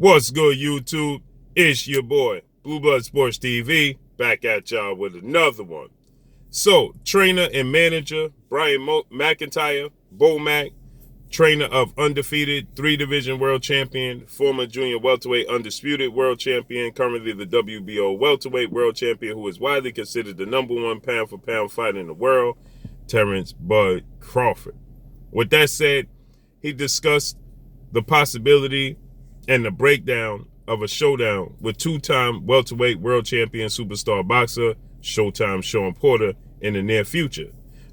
What's good, YouTube? It's your boy, Blue Blood Sports TV, back at y'all with another one. So, trainer and manager Brian McIntyre, Mac, trainer of Undefeated, 3-division world champion, former junior welterweight undisputed world champion, currently the WBO welterweight world champion, who is widely considered the #1 pound-for-pound fighter in the world, Terence Bud Crawford. With that said, he discussed the possibility and the breakdown of a showdown with two-time welterweight world champion superstar boxer Showtime Shawn Porter in the near future.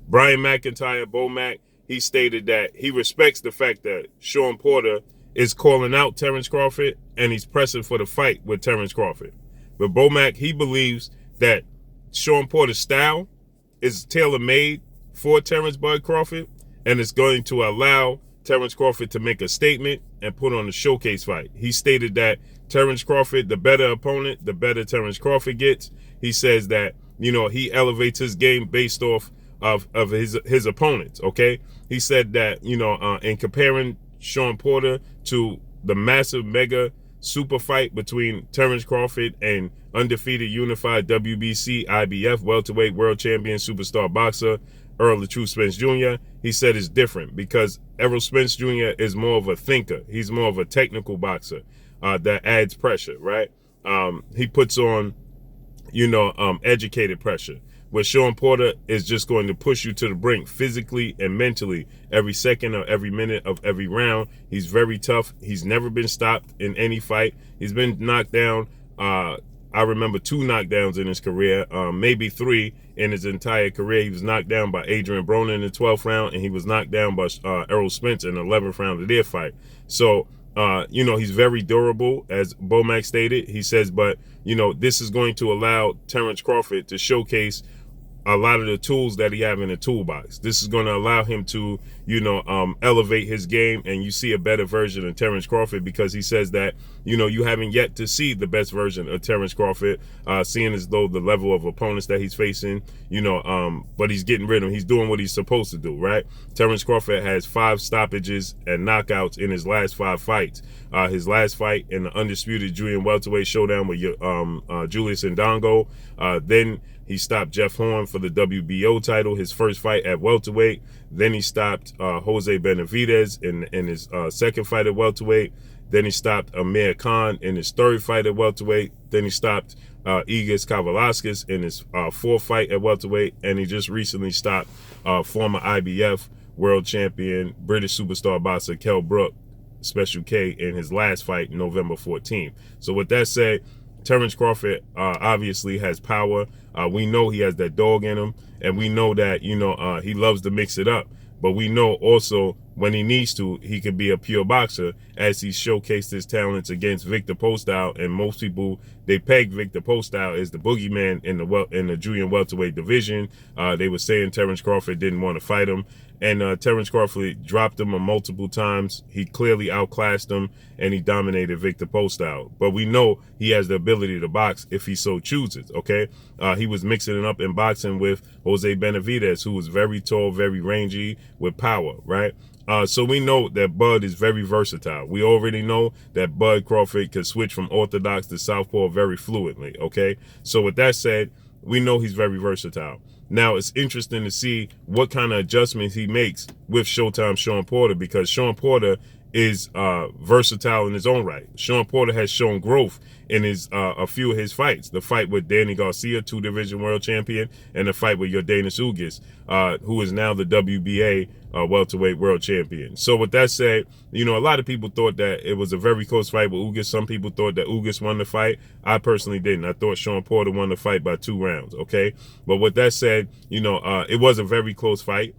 Brian McIntyre, Mac, he stated that he respects the fact that Shawn Porter is calling out Terence Crawford and he's pressing for the fight with Terence Crawford. But Mac, he believes that Shawn Porter's style is tailor-made for Terence Bud Crawford and is going to allow Terence Crawford to make a statement and put on a showcase fight. He stated that Terence Crawford, the better opponent, the better Terence Crawford gets. He says that, he elevates his game based off of his opponents, okay? He said that, in comparing Shawn Porter to the massive mega super fight between Terence Crawford and undefeated unified WBC IBF welterweight world champion superstar boxer Errol the True Spence Jr., he said it's different because Errol Spence Jr. is more of a thinker. He's more of a technical boxer that adds pressure, right? He puts on, educated pressure. Where Shawn Porter is just going to push you to the brink physically and mentally every second or every minute of every round. He's very tough. He's never been stopped in any fight. He's been knocked down. I remember 2 knockdowns in his career, maybe 3 in his entire career. He was knocked down by Adrian Broner in the 12th round, and he was knocked down by Errol Spence in the 11th round of their fight. So, he's very durable, as Mac stated. He says, but, this is going to allow Terence Crawford to showcase a lot of the tools that he have in the toolbox. This is going to allow him to, elevate his game, and you see a better version of Terence Crawford because he says that, you haven't yet to see the best version of Terence Crawford, seeing as though the level of opponents that he's facing, but he's getting rid of him. He's doing what he's supposed to do, right? Terence Crawford has 5 stoppages and knockouts in his last 5 fights. His last fight in the undisputed junior welterweight showdown with Julius Ndongo. Then he stopped Jeff Horn for the WBO title, his first fight at welterweight. Then he stopped Jose Benavidez in his second fight at welterweight. Then he stopped Amir Khan in his 3rd fight at welterweight. Then he stopped Igor Kavalauskas in his 4th fight at welterweight. And he just recently stopped former IBF world champion, British superstar boxer Kell Brook, Special K, in his last fight, November 14th. So with that said, Terence Crawford obviously has power. We know he has that dog in him, and we know that, he loves to mix it up. But we know also when he needs to, he can be a pure boxer, as he showcased his talents against Victor Postol. And most people, they peg Victor Postol as the boogeyman in the junior welterweight division. They were saying Terence Crawford didn't want to fight him. And Terence Crawford dropped him multiple times. He clearly outclassed him, and he dominated Victor Postol. But we know he has the ability to box if he so chooses, okay? He was mixing it up in boxing with Jose Benavidez, who was very tall, very rangy, with power, right? So we know that Bud is very versatile. We already know that Bud Crawford can switch from orthodox to southpaw very fluently, okay? So with that said, we know he's very versatile. Now, it's interesting to see what kind of adjustments he makes with Showtime Shawn Porter, because Shawn Porter is versatile in his own right. Shawn Porter has shown growth in his a few of his fights. The fight with Danny Garcia, 2-division world champion, and the fight with Yordenis Ugas, who is now the WBA welterweight world champion. So with that said, a lot of people thought that it was a very close fight with Ugas. Some people thought that Ugas won the fight. I personally didn't. I thought Shawn Porter won the fight by 2 rounds, okay? But with that said, it was a very close fight.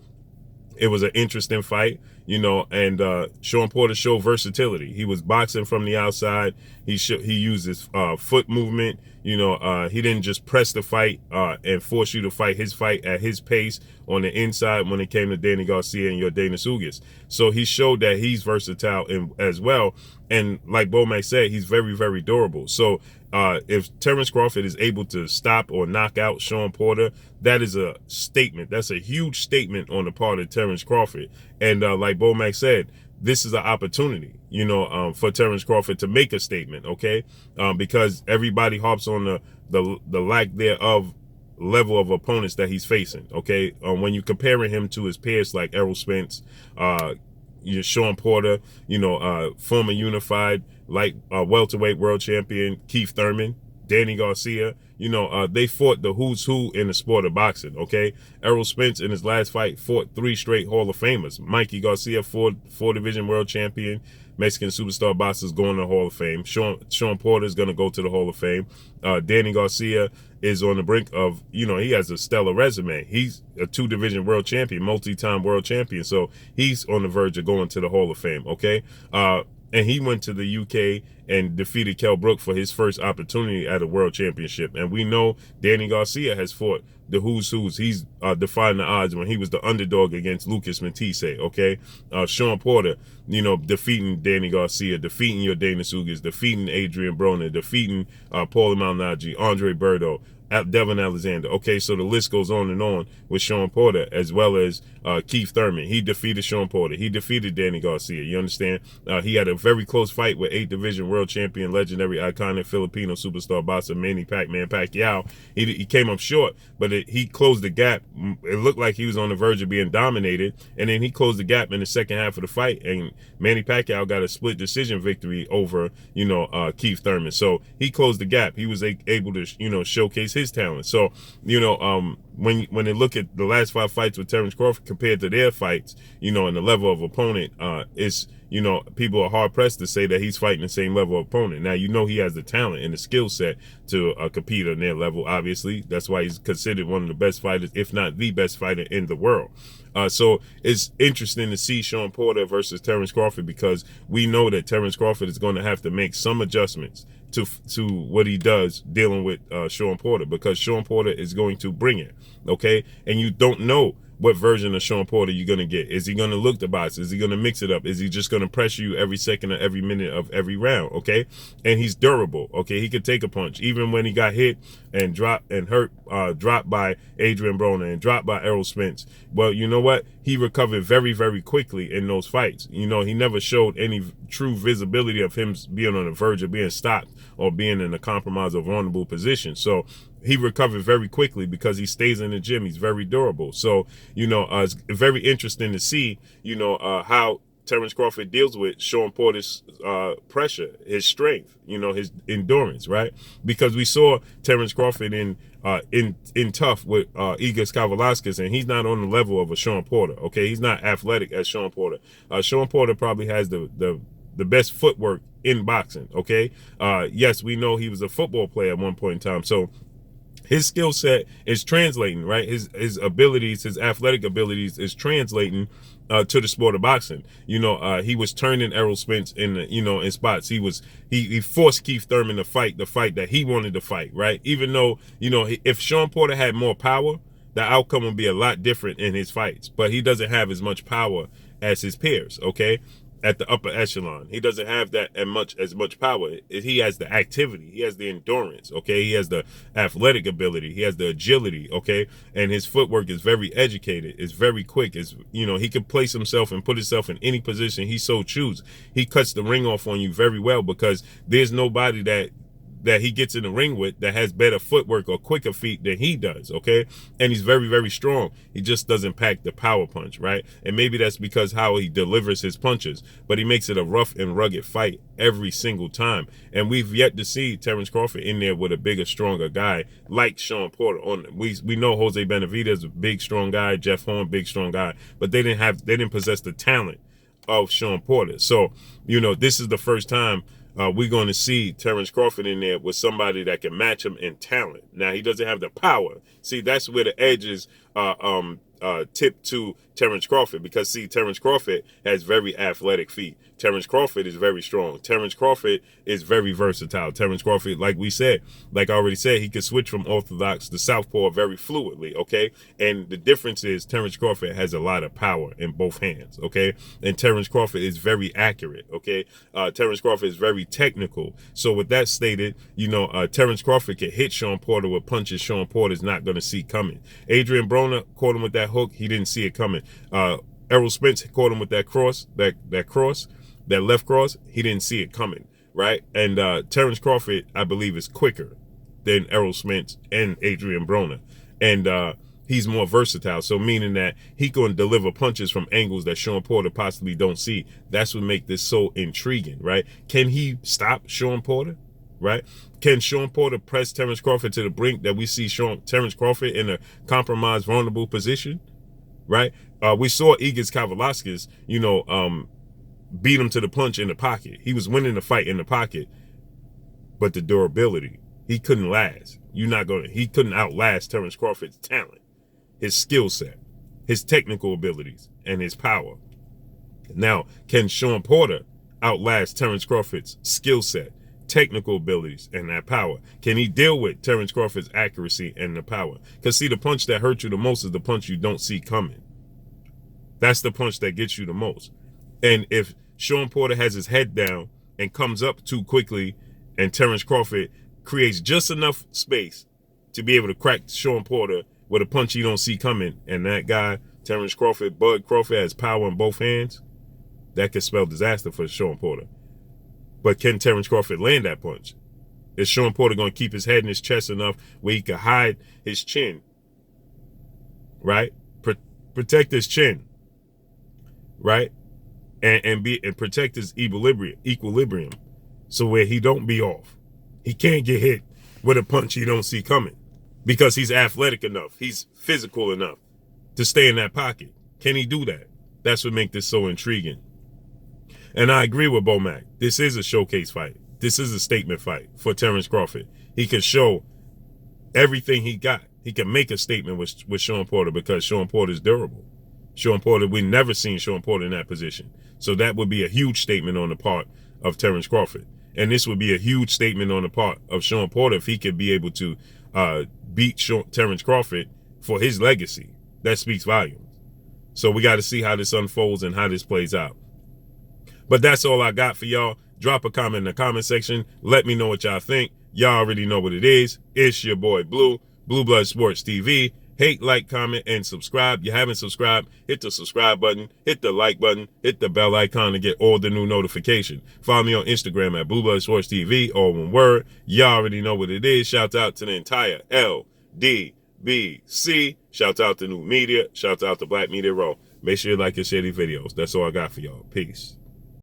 It was an interesting fight, and Shawn Porter showed versatility. He was boxing from the outside. He used his foot movement. He didn't just press the fight and force you to fight his fight at his pace on the inside when it came to Danny Garcia and Yordenis Ugas. So he showed that he's versatile as well. And like Mac said, he's very, very durable. So if Terence Crawford is able to stop or knock out Shawn Porter, that is a statement. That's a huge statement on the part of Terence Crawford. And like Mac said, this is an opportunity, for Terence Crawford to make a statement, okay? Because everybody harps on the lack thereof level of opponents that he's facing, okay? When you comparing him to his peers like Errol Spence, Shawn Porter, former unified welterweight world champion Keith Thurman, Danny Garcia, they fought the who's who in the sport of boxing, okay? Errol Spence in his last fight fought 3 straight Hall of Famers. Mikey Garcia, four division world champion, Mexican superstar boxers going to the Hall of Fame. Shawn Porter is going to go to the Hall of Fame. Danny Garcia is on the brink of, he has a stellar resume. He's a 2 division world champion, multi-time world champion. So he's on the verge of going to the Hall of Fame, okay? And he went to the UK and defeated Kell Brook for his first opportunity at a world championship. And we know Danny Garcia has fought the who's who's. He's defying the odds when he was the underdog against Lucas Matisse, okay? Shawn Porter, defeating Danny Garcia, defeating your Dana Sugas, defeating Adrian Broner, defeating Paulie Malignaggi, Andre Berto, Devin Alexander. Okay, so the list goes on and on with Shawn Porter, as well as Keith Thurman. He defeated Shawn Porter. He defeated Danny Garcia. You understand? He had a very close fight with 8th division world champion, legendary, iconic Filipino superstar boxer Manny Pacquiao. He came up short, but he closed the gap. It looked like he was on the verge of being dominated, and then he closed the gap in the second half of the fight, and Manny Pacquiao got a split decision victory over, Keith Thurman. So he closed the gap. He was able to, showcase his talent. So, when they look at the last 5 fights with Terence Crawford compared to their fights, and the level of opponent, people are hard pressed to say that he's fighting the same level of opponent. Now, he has the talent and the skill set to compete on their level, obviously. That's why he's considered one of the best fighters, if not the best fighter in the world. So it's interesting to see Shawn Porter versus Terence Crawford, because we know that Terence Crawford is going to have to make some adjustments to what he does dealing with Shawn Porter, because Shawn Porter is going to bring it, okay? And you don't know what version of Shawn Porter you're going to get. Is he going to look the box? Is he going to mix it up? Is he just going to pressure you every second or every minute of every round, okay? And he's durable, okay? He could take a punch. Even when he got hit and dropped by Adrian Broner and dropped by Errol Spence, well, you know what? He recovered very, very quickly in those fights. He never showed any true visibility of him being on the verge of being stopped or being in a compromised or vulnerable position. So he recovered very quickly because he stays in the gym. He's very durable. So, it's very interesting to see, how Terence Crawford deals with Shawn Porter's pressure, his strength, his endurance, right? Because we saw Terence Crawford in tough with Igor Skavalaskas, and he's not on the level of a Shawn Porter, okay? He's not athletic as Shawn Porter. Shawn Porter probably has the best footwork in boxing, okay? Yes, we know he was a football player at one point in time, so his skill set is translating, right? His abilities, his athletic abilities is translating to the sport of boxing. He was turning Errol Spence in spots. He forced Keith Thurman to fight the fight that he wanted to fight, right? Even though, if Shawn Porter had more power, the outcome would be a lot different in his fights. But he doesn't have as much power as his peers, okay? At the upper echelon, he doesn't have that as much power. He has the activity, he has the endurance, okay? He has the athletic ability, he has the agility, okay? And his footwork is very educated, it's very quick. He can place himself and put himself in any position he so chooses. He cuts the ring off on you very well, because there's nobody that he gets in the ring with that has better footwork or quicker feet than he does, okay? And he's very, very strong. He just doesn't pack the power punch, right? And maybe that's because how he delivers his punches, but he makes it a rough and rugged fight every single time. And we've yet to see Terence Crawford in there with a bigger, stronger guy like Shawn Porter. We know Jose Benavidez, a big, strong guy, Jeff Horn, big, strong guy, but they didn't possess the talent of Shawn Porter. So, this is the first time we're going to see Terence Crawford in there with somebody that can match him in talent. Now, he doesn't have the power. See, that's where the edge is tipped to Terence Crawford, because, see, Terence Crawford has very athletic feet. Terence Crawford is very strong. Terence Crawford is very versatile. Terence Crawford, like I already said, he can switch from orthodox to southpaw very fluidly, okay? And the difference is Terence Crawford has a lot of power in both hands, okay? And Terence Crawford is very accurate, okay? Terence Crawford is very technical. So with that stated, Terence Crawford can hit Shawn Porter with punches Shawn Porter's not going to see coming. Adrian Broner caught him with that hook. He didn't see it coming. Errol Spence caught him with that cross, that left cross. He didn't see it coming, right? And Terence Crawford, I believe, is quicker than Errol Spence and Adrian Broner. And he's more versatile, so meaning that he can deliver punches from angles that Shawn Porter possibly don't see. That's what makes this so intriguing, right? Can he stop Shawn Porter, right? Can Shawn Porter press Terence Crawford to the brink that we see Terence Crawford in a compromised, vulnerable position, right? We saw Egis Kavalauskas, beat him to the punch in the pocket. He was winning the fight in the pocket, but the durability, he couldn't last. He couldn't outlast Terence Crawford's talent, his skill set, his technical abilities, and his power. Now, can Shawn Porter outlast Terence Crawford's skill set, technical abilities, and that power? Can he deal with Terence Crawford's accuracy and the power? Because see, the punch that hurts you the most is the punch you don't see coming. That's the punch that gets you the most. And if Shawn Porter has his head down and comes up too quickly, and Terence Crawford creates just enough space to be able to crack Shawn Porter with a punch he don't see coming, and that guy, Terence Crawford, Bud Crawford, has power in both hands, that could spell disaster for Shawn Porter. But can Terence Crawford land that punch? Is Shawn Porter going to keep his head in his chest enough where he can hide his chin, right? Protect his chin, right? And protect his equilibrium, so where he don't be off. He can't get hit with a punch he don't see coming because he's athletic enough, he's physical enough to stay in that pocket. Can he do that? That's what makes this so intriguing. And I agree with Bomac. This is a showcase fight. This is a statement fight for Terence Crawford. He can show everything he got. He can make a statement with Shawn Porter because Shawn Porter is durable. Shawn Porter, we never seen Shawn Porter in that position. So that would be a huge statement on the part of Terence Crawford. And this would be a huge statement on the part of Shawn Porter if he could be able to beat Terence Crawford for his legacy. That speaks volumes. So we got to see how this unfolds and how this plays out. But that's all I got for y'all. Drop a comment in the comment section. Let me know what y'all think. Y'all already know what it is. It's your boy Blue, Blue Blood Sports TV. Hate, like, comment, and subscribe. You haven't subscribed, hit the subscribe button, hit the like button, hit the bell icon to get all the new notifications. Follow me on Instagram at Blue Blood Sports TV, all one word. Y'all already know what it is. Shout out to the entire LDBC. Shout out to New Media. Shout out to Black Media Raw. Make sure you like and share these videos. That's all I got for y'all. Peace.